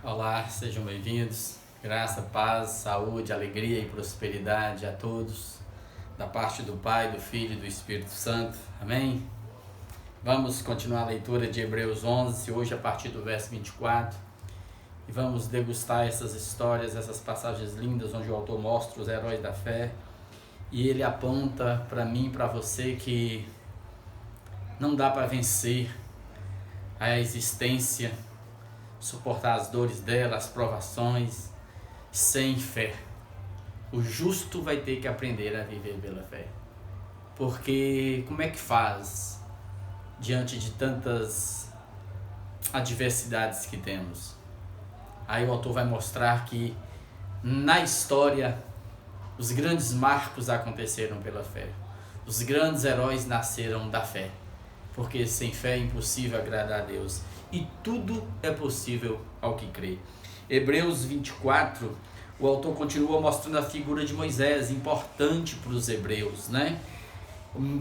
Olá, sejam bem-vindos. Graça, paz, saúde, alegria e prosperidade a todos, da parte do Pai, do Filho e do Espírito Santo. Amém? Vamos continuar a leitura de Hebreus 11, hoje a partir do verso 24, e vamos degustar essas histórias, essas passagens lindas, onde o autor mostra os heróis da fé, e ele aponta para mim e para você que não dá para vencer a existência, suportar as dores dela, as provações, sem fé. O justo vai ter que aprender a viver pela fé. Porque como é que faz diante de tantas adversidades que temos? Aí o autor vai mostrar que na história os grandes marcos aconteceram pela fé. Os grandes heróis nasceram da fé. Porque sem fé é impossível agradar a Deus. E tudo é possível ao que crê. Hebreus 24, o autor continua mostrando a figura de Moisés, importante para os hebreus, né?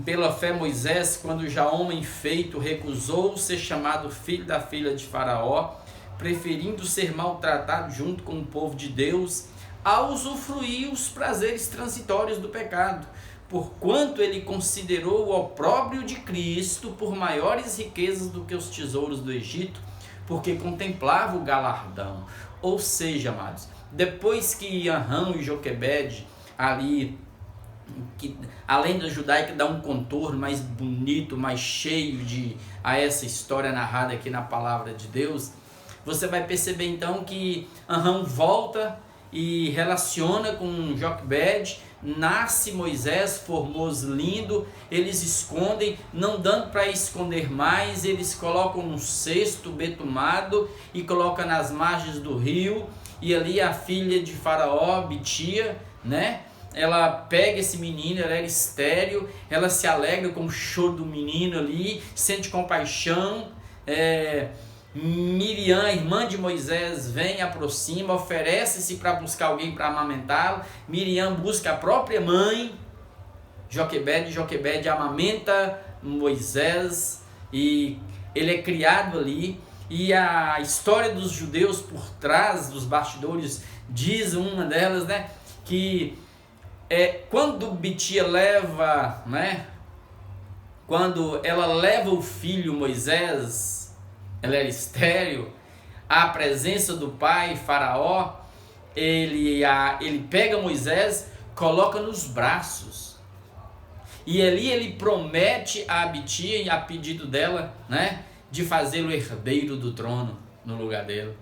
Pela fé, Moisés, quando já homem feito, recusou ser chamado filho da filha de Faraó, preferindo ser maltratado junto com o povo de Deus, a usufruir os prazeres transitórios do pecado, porquanto ele considerou o opróbrio de Cristo por maiores riquezas do que os tesouros do Egito, porque contemplava o galardão. Ou seja, amados, depois que Arão e Joquebede ali, que além da judaica dá um contorno mais bonito, mais cheio a essa história narrada aqui na palavra de Deus, você vai perceber então que Arão volta e relaciona com Joquebede, nasce Moisés, formoso, lindo, eles escondem, não dando para esconder mais, eles colocam num cesto betumado e colocam nas margens do rio, e ali a filha de Faraó, Bitia, né? Ela pega esse menino, ela era estéril, ela se alegra com o choro do menino ali, sente compaixão. Miriam, irmã de Moisés, vem, aproxima, oferece-se para buscar alguém para amamentá-lo. Miriam busca a própria mãe, Joquebede amamenta Moisés e ele é criado ali. E a história dos judeus por trás dos bastidores diz uma delas, né, que quando Bitia leva, né, quando ela leva o filho Moisés, ela era estéril, à presença do pai Faraó, ele pega Moisés, coloca nos braços, e ali ele promete a Bitia, a pedido dela, né, de fazê-lo herdeiro do trono no lugar dele.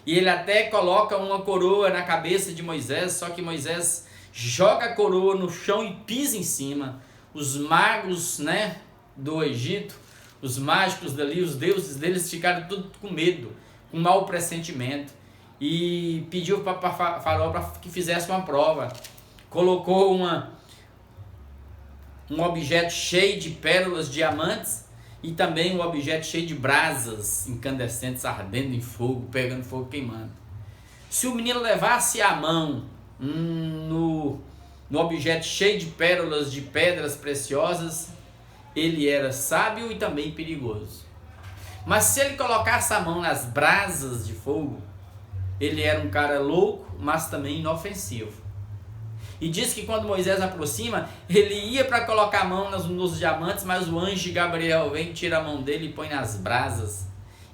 E ele até coloca uma coroa na cabeça de Moisés, só que Moisés joga a coroa no chão e pisa em cima. Os magos, né, do Egito, os mágicos dali, os deuses deles ficaram tudo com medo, com mau pressentimento, e pediu para Faraó para que fizesse uma prova. Colocou um objeto cheio de pérolas, diamantes, e também um objeto cheio de brasas incandescentes, ardendo em fogo, pegando fogo, queimando. Se o menino levasse a mão no objeto cheio de pérolas, de pedras preciosas, ele era sábio e também perigoso. Mas se ele colocasse a mão nas brasas de fogo, ele era um cara louco, mas também inofensivo. E diz que quando Moisés aproxima, ele ia para colocar a mão nos diamantes, mas o anjo Gabriel vem, tira a mão dele e põe nas brasas.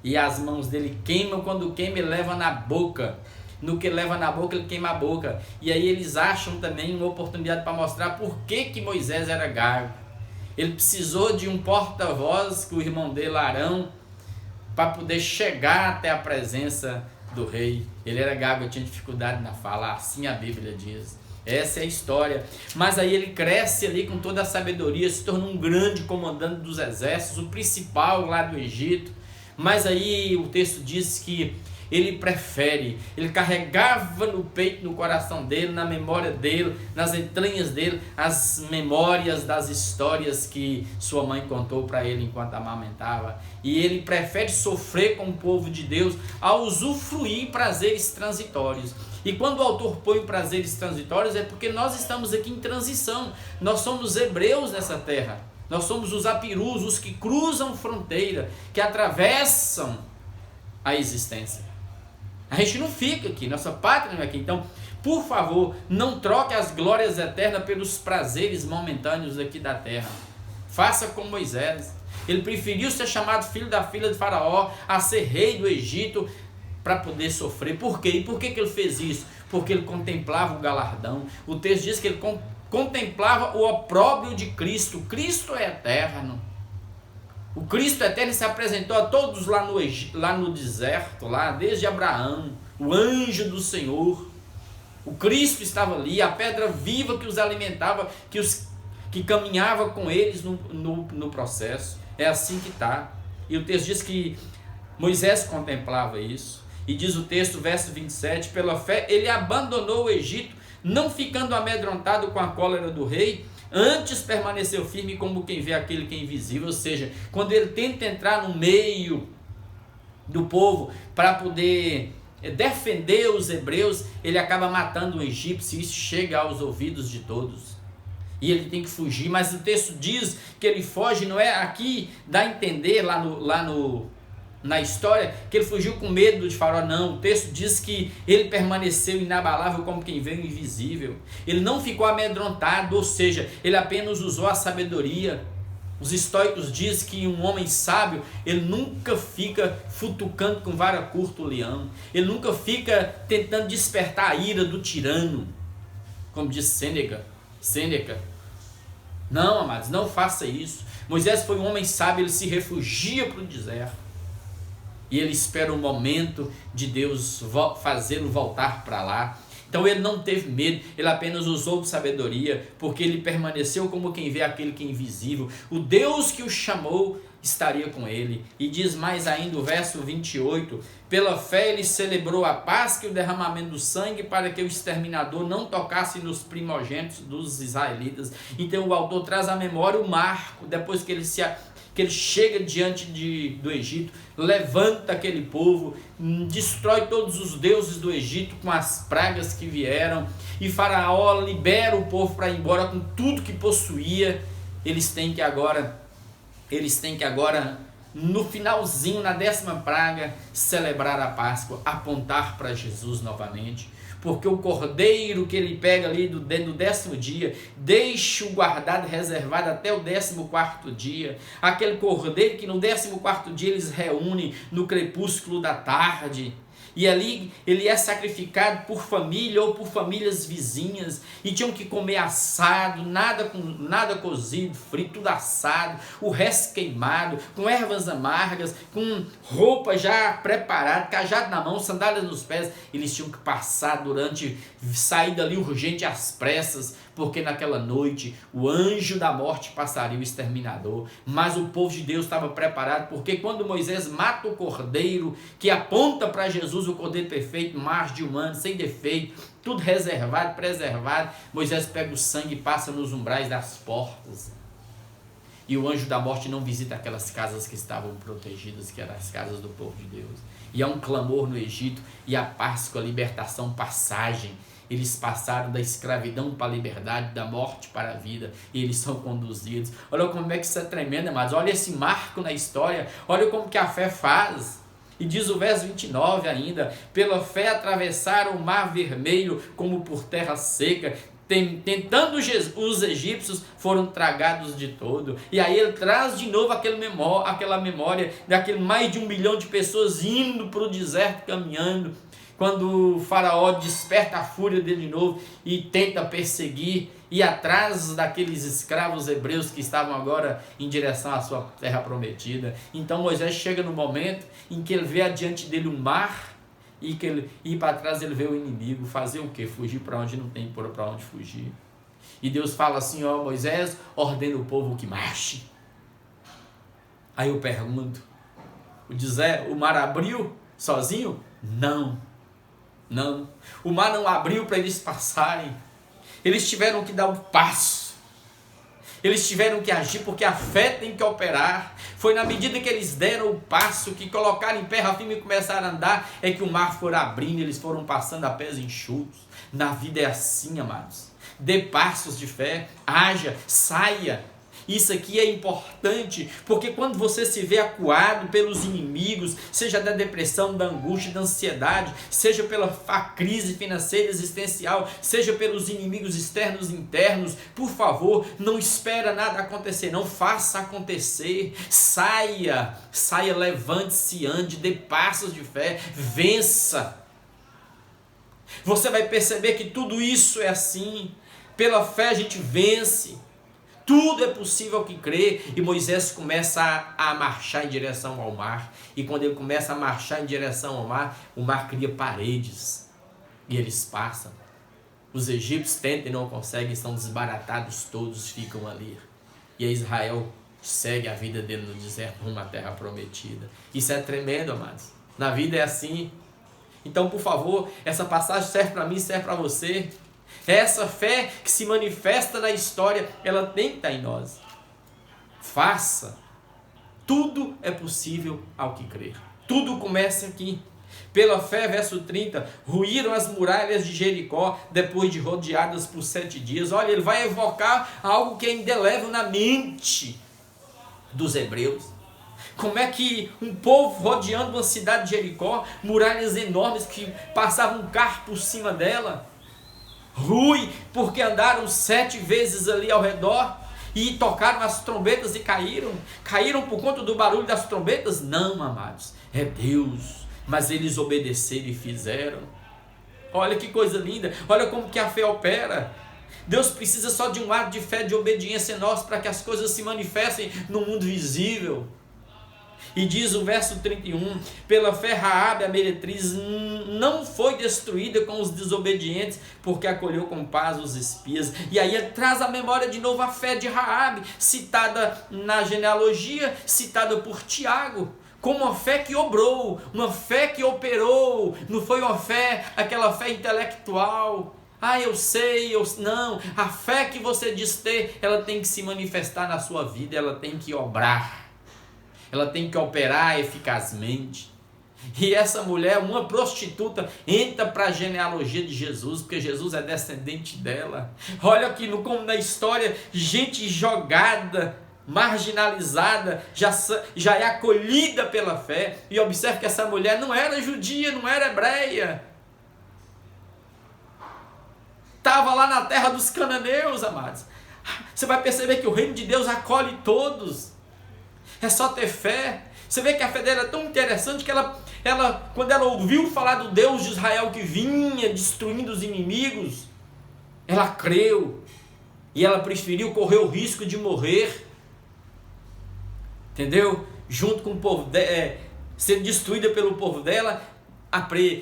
E as mãos dele queimam, quando queima ele leva na boca. No que leva na boca, ele queima a boca. E aí eles acham também uma oportunidade para mostrar por que Moisés era gago. Ele precisou de um porta-voz, que o irmão dele, Arão, para poder chegar até a presença do rei. Ele era gago, tinha dificuldade na fala, assim a Bíblia diz. Essa é a história. Mas aí ele cresce ali com toda a sabedoria, se torna um grande comandante dos exércitos, o principal lá do Egito. Mas aí o texto diz que ele carregava no peito, no coração dele, na memória dele, nas entranhas dele, as memórias das histórias que sua mãe contou para ele enquanto amamentava. E ele prefere sofrer com o povo de Deus a usufruir prazeres transitórios. E quando o autor põe prazeres transitórios é porque nós estamos aqui em transição. Nós somos hebreus nessa terra. Nós somos os apirus, os que cruzam fronteira, que atravessam a existência. A gente não fica aqui, nossa pátria não é aqui. Então, por favor, não troque as glórias eternas pelos prazeres momentâneos aqui da terra. Faça como Moisés. Ele preferiu ser chamado filho da filha de Faraó a ser rei do Egito para poder sofrer. Por quê? E por que ele fez isso? Porque ele contemplava o galardão. O texto diz que ele contemplava o opróbrio de Cristo. Cristo é eterno. O Cristo eterno se apresentou a todos lá no deserto, lá desde Abraão, o anjo do Senhor. O Cristo estava ali, a pedra viva que os alimentava, que caminhava com eles no processo. É assim que está. E o texto diz que Moisés contemplava isso. E diz o texto, verso 27, pela fé ele abandonou o Egito, não ficando amedrontado com a cólera do rei, antes permaneceu firme como quem vê aquele que é invisível. Ou seja, quando ele tenta entrar no meio do povo para poder defender os hebreus, ele acaba matando um egípcio, e isso chega aos ouvidos de todos. E ele tem que fugir, mas o texto diz que ele foge, não é aqui, dá a entender na história, que ele fugiu com medo de Faraó, não. O texto diz que ele permaneceu inabalável como quem vê o invisível. Ele não ficou amedrontado, ou seja, ele apenas usou a sabedoria. Os estoicos dizem que um homem sábio, ele nunca fica futucando com vara curta o leão. Ele nunca fica tentando despertar a ira do tirano, como diz Sêneca. Não, amados, não faça isso. Moisés foi um homem sábio, ele se refugia para o deserto. E ele espera o momento de Deus fazê-lo voltar para lá. Então ele não teve medo, ele apenas usou de sabedoria, porque ele permaneceu como quem vê aquele que é invisível. O Deus que o chamou estaria com ele. E diz mais ainda o verso 28, pela fé ele celebrou a Páscoa e o derramamento do sangue para que o exterminador não tocasse nos primogênitos dos israelitas. Então o autor traz à memória o marco, depois que ele chega diante do Egito, levanta aquele povo, destrói todos os deuses do Egito com as pragas que vieram, e Faraó libera o povo para ir embora com tudo que possuía. Eles têm que agora, no finalzinho, na 10ª praga, celebrar a Páscoa, apontar para Jesus novamente. Porque o cordeiro que ele pega ali do 10º dia, deixa o guardado, reservado até o 14º dia. Aquele cordeiro que no 14º dia eles reúnem no crepúsculo da tarde. E ali ele é sacrificado por família ou por famílias vizinhas. E tinham que comer assado, nada cozido, frito, tudo assado. O resto queimado, com ervas amargas, com roupa já preparada, cajado na mão, sandálias nos pés. Eles tinham que passar sair dali urgente às pressas, porque naquela noite o anjo da morte passaria o exterminador. Mas o povo de Deus estava preparado, porque quando Moisés mata o cordeiro, que aponta para Jesus, o cordeiro perfeito, mais de humano, sem defeito, tudo reservado, preservado, Moisés pega o sangue e passa nos umbrais das portas. E o anjo da morte não visita aquelas casas que estavam protegidas, que eram as casas do povo de Deus. E há um clamor no Egito, e a Páscoa, a libertação, passagem. Eles passaram da escravidão para a liberdade, da morte para a vida, e eles são conduzidos. Olha como é que isso é tremendo, mas olha esse marco na história, olha como que a fé faz. E diz o verso 29 ainda, pela fé atravessaram o mar vermelho como por terra seca, tentando os egípcios, foram tragados de todo. E aí ele traz de novo aquela memória daquele mais de 1 milhão de pessoas indo para o deserto, caminhando, quando o Faraó desperta a fúria dele de novo e tenta perseguir, e atrás daqueles escravos hebreus que estavam agora em direção à sua terra prometida. Então Moisés chega no momento em que ele vê adiante dele um mar, e para trás ele vê o inimigo. Fazer o quê? Fugir para onde não tem para onde fugir. E Deus fala assim, ó, Moisés, ordena o povo que marche. Aí eu pergunto, o mar abriu sozinho? Não. O mar não abriu para eles passarem. Eles tiveram que dar um passo. Eles tiveram que agir, porque a fé tem que operar. Foi na medida que eles deram o passo, que colocaram em terra firme e começaram a andar, é que o mar foi abrindo, eles foram passando a pés enxutos. Na vida é assim, amados. Dê passos de fé, haja, saia. Isso aqui é importante, porque quando você se vê acuado pelos inimigos, seja da depressão, da angústia, da ansiedade, seja pela crise financeira existencial, seja pelos inimigos externos e internos, por favor, não espera nada acontecer, não faça acontecer, saia, levante-se, ande, dê passos de fé, vença. Você vai perceber que tudo isso é assim, pela fé a gente vence. Tudo é possível ao que crê. E Moisés começa a marchar em direção ao mar. E quando ele começa a marchar em direção ao mar, o mar cria paredes. E eles passam. Os egípcios tentam e não conseguem, são desbaratados todos, ficam ali. E Israel segue a vida dele no deserto, rumo à terra prometida. Isso é tremendo, amados. Na vida é assim. Então, por favor, essa passagem serve para mim, serve para você. Essa fé que se manifesta na história, ela tem que estar em nós. Faça. Tudo é possível ao que crer. Tudo começa aqui. Pela fé, verso 30, ruíram as muralhas de Jericó depois de rodeadas por 7 dias. Olha, ele vai evocar algo que é indelével na mente dos hebreus. Como é que um povo rodeando uma cidade de Jericó, muralhas enormes que passavam um carro por cima dela, rui, porque andaram 7 vezes ali ao redor e tocaram as trombetas e caíram por conta do barulho das trombetas? Não, amados, é Deus, mas eles obedeceram e fizeram. Olha que coisa linda, olha como que a fé opera. Deus precisa só de um ato de fé, de obediência nossa, para que as coisas se manifestem no mundo visível. E diz o verso 31, pela fé Raabe, a meretriz, não foi destruída com os desobedientes, porque acolheu com paz os espias. E aí ele traz à memória de novo a fé de Raabe, citada na genealogia, citada por Tiago, como uma fé que obrou, uma fé que operou. Não foi uma fé, aquela fé intelectual. Eu sei, não. A fé que você diz ter, ela tem que se manifestar na sua vida, ela tem que obrar. Ela tem que operar eficazmente. E essa mulher, uma prostituta, entra para a genealogia de Jesus, porque Jesus é descendente dela. Olha aqui como na história, gente jogada, marginalizada, já é acolhida pela fé. E observe que essa mulher não era judia, não era hebreia. Estava lá na terra dos cananeus, amados. Você vai perceber que o reino de Deus acolhe todos. É só ter fé. Você vê que a fé dela é tão interessante que ela, quando ela ouviu falar do Deus de Israel que vinha destruindo os inimigos, ela creu. E ela preferiu correr o risco de morrer. Entendeu? Junto com o povo, ser destruída pelo povo dela,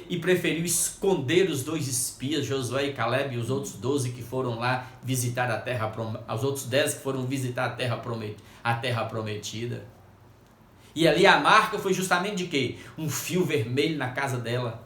e preferiu esconder os 2 espias, Josué e Caleb, e os outros 12 que foram lá visitar a terra, os outros 10 que foram visitar a terra prometida. E ali a marca foi justamente de quê? Um fio vermelho na casa dela,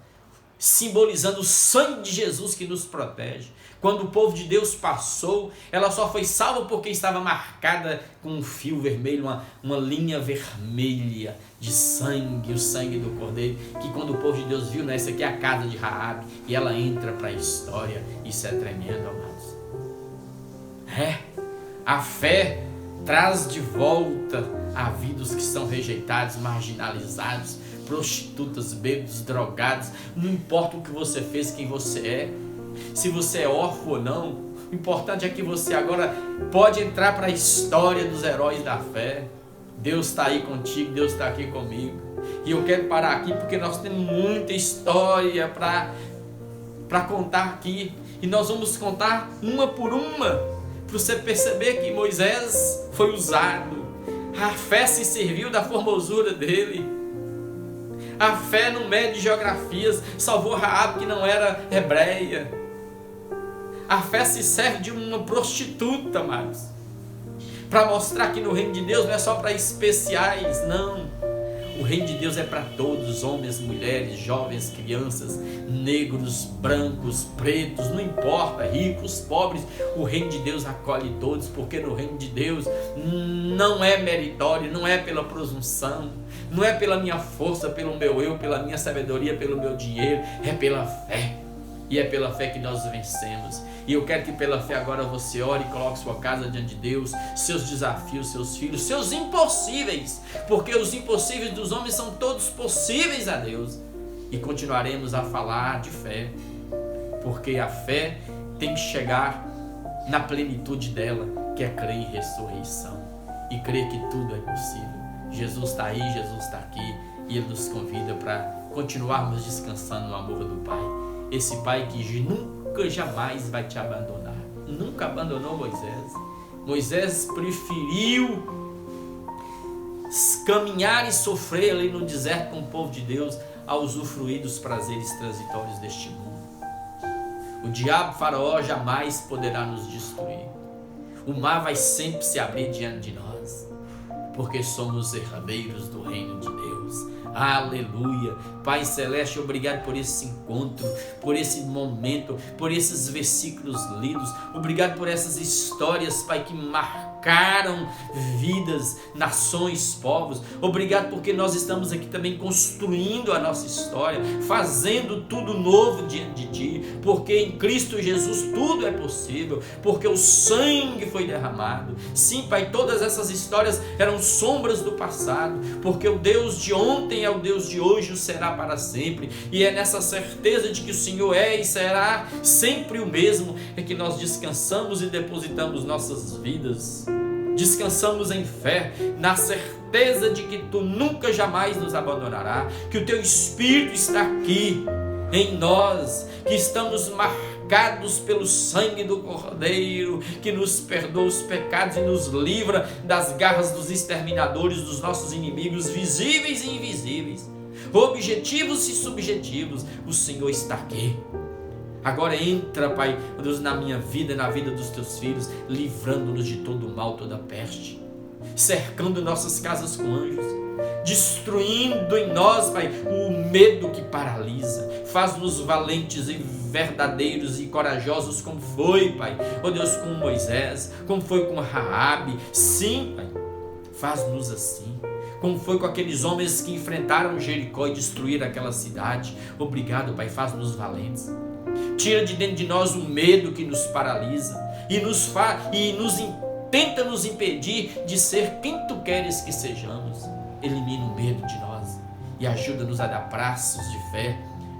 simbolizando o sangue de Jesus que nos protege. Quando o povo de Deus passou, ela só foi salva porque estava marcada com um fio vermelho, uma linha vermelha de sangue, o sangue do Cordeiro, que quando o povo de Deus viu, essa aqui é a casa de Raabe, e ela entra para a história. Isso é tremendo, amados. A fé traz de volta a vida os que são rejeitados, marginalizados, prostitutas, bêbados, drogados. Não importa o que você fez, quem você é, se você é órfão ou não, o importante é que você agora pode entrar para a história dos heróis da fé. Deus está aí contigo, Deus está aqui comigo. E eu quero parar aqui porque nós temos muita história para contar aqui. E nós vamos contar uma por uma, para você perceber que Moisés foi usado. A fé se serviu da formosura dele. A fé não mede geografias, salvou Raabe que não era hebreia. A fé se serve de uma prostituta, amados, para mostrar que no reino de Deus não é só para especiais, não. O reino de Deus é para todos, homens, mulheres, jovens, crianças, negros, brancos, pretos, não importa, ricos, pobres. O reino de Deus acolhe todos, porque no reino de Deus não é meritório, não é pela presunção, não é pela minha força, pelo meu eu, pela minha sabedoria, pelo meu dinheiro, é pela fé. E é pela fé que nós vencemos. E eu quero que pela fé agora você ore e coloque sua casa diante de Deus, seus desafios, seus filhos, seus impossíveis, porque os impossíveis dos homens são todos possíveis a Deus. E continuaremos a falar de fé, porque a fé tem que chegar na plenitude dela, que é crer em ressurreição e crer que tudo é possível. Jesus está aí, Jesus está aqui, e Ele nos convida para continuarmos descansando no amor do Pai. Esse Pai que nunca, jamais vai te abandonar. Nunca abandonou Moisés. Moisés preferiu caminhar e sofrer ali no deserto com o povo de Deus a usufruir dos prazeres transitórios deste mundo. O diabo, Faraó, jamais poderá nos destruir. O mar vai sempre se abrir diante de nós, porque somos herdeiros do reino de Deus. Aleluia. Pai Celeste, obrigado por esse encontro, por esse momento, por esses versículos lidos. Obrigado por essas histórias, Pai, que marcaram vidas, nações, povos. Obrigado porque nós estamos aqui também construindo a nossa história, fazendo tudo novo diante de Ti, porque em Cristo Jesus tudo é possível, porque o sangue foi derramado. Sim, Pai, todas essas histórias eram sombras do passado, porque o Deus de ontem é o Deus de hoje, o será para sempre, e é nessa certeza de que o Senhor é e será sempre o mesmo, é que nós descansamos e depositamos nossas vidas, descansamos em fé, na certeza de que Tu nunca jamais nos abandonará, que o Teu Espírito está aqui em nós, que estamos marcados pelo sangue do Cordeiro, que nos perdoa os pecados e nos livra das garras dos exterminadores, dos nossos inimigos visíveis e invisíveis, objetivos e subjetivos. O Senhor está aqui. Agora entra, Pai Deus, na minha vida, na vida dos Teus filhos, livrando-nos de todo o mal, toda peste, cercando nossas casas com anjos, destruindo em nós, Pai, o medo que paralisa. Faz-nos valentes e verdadeiros e corajosos, como foi, Pai, ó Deus, com Moisés, como foi com Raabe. Sim, Pai, faz-nos assim, como foi com aqueles homens que enfrentaram Jericó e destruíram aquela cidade. Obrigado, Pai, faz-nos valentes. Tira de dentro de nós o medo que nos paralisa tenta nos impedir de ser quem Tu queres que sejamos. Elimina o medo de nós e ajuda-nos a dar braços de fé,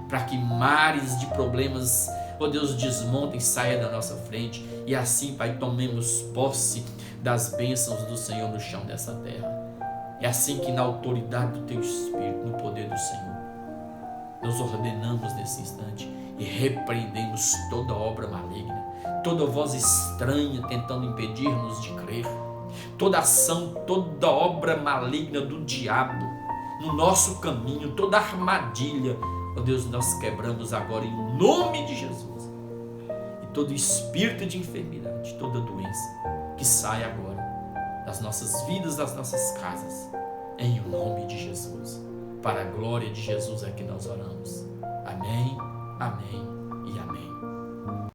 para que mares de problemas, ó Deus, desmontem e saia da nossa frente, e assim, Pai, tomemos posse das bênçãos do Senhor no chão dessa terra. É assim que, na autoridade do Teu Espírito, no poder do Senhor, nós ordenamos nesse instante e repreendemos toda obra maligna, toda voz estranha tentando impedir-nos de crer, toda ação, toda obra maligna do diabo no nosso caminho, toda armadilha, ó Deus, nós quebramos agora em nome de Jesus. E todo espírito de enfermidade, toda doença, que sai agora das nossas vidas, das nossas casas, em nome de Jesus. Para a glória de Jesus é que nós oramos. Amém, amém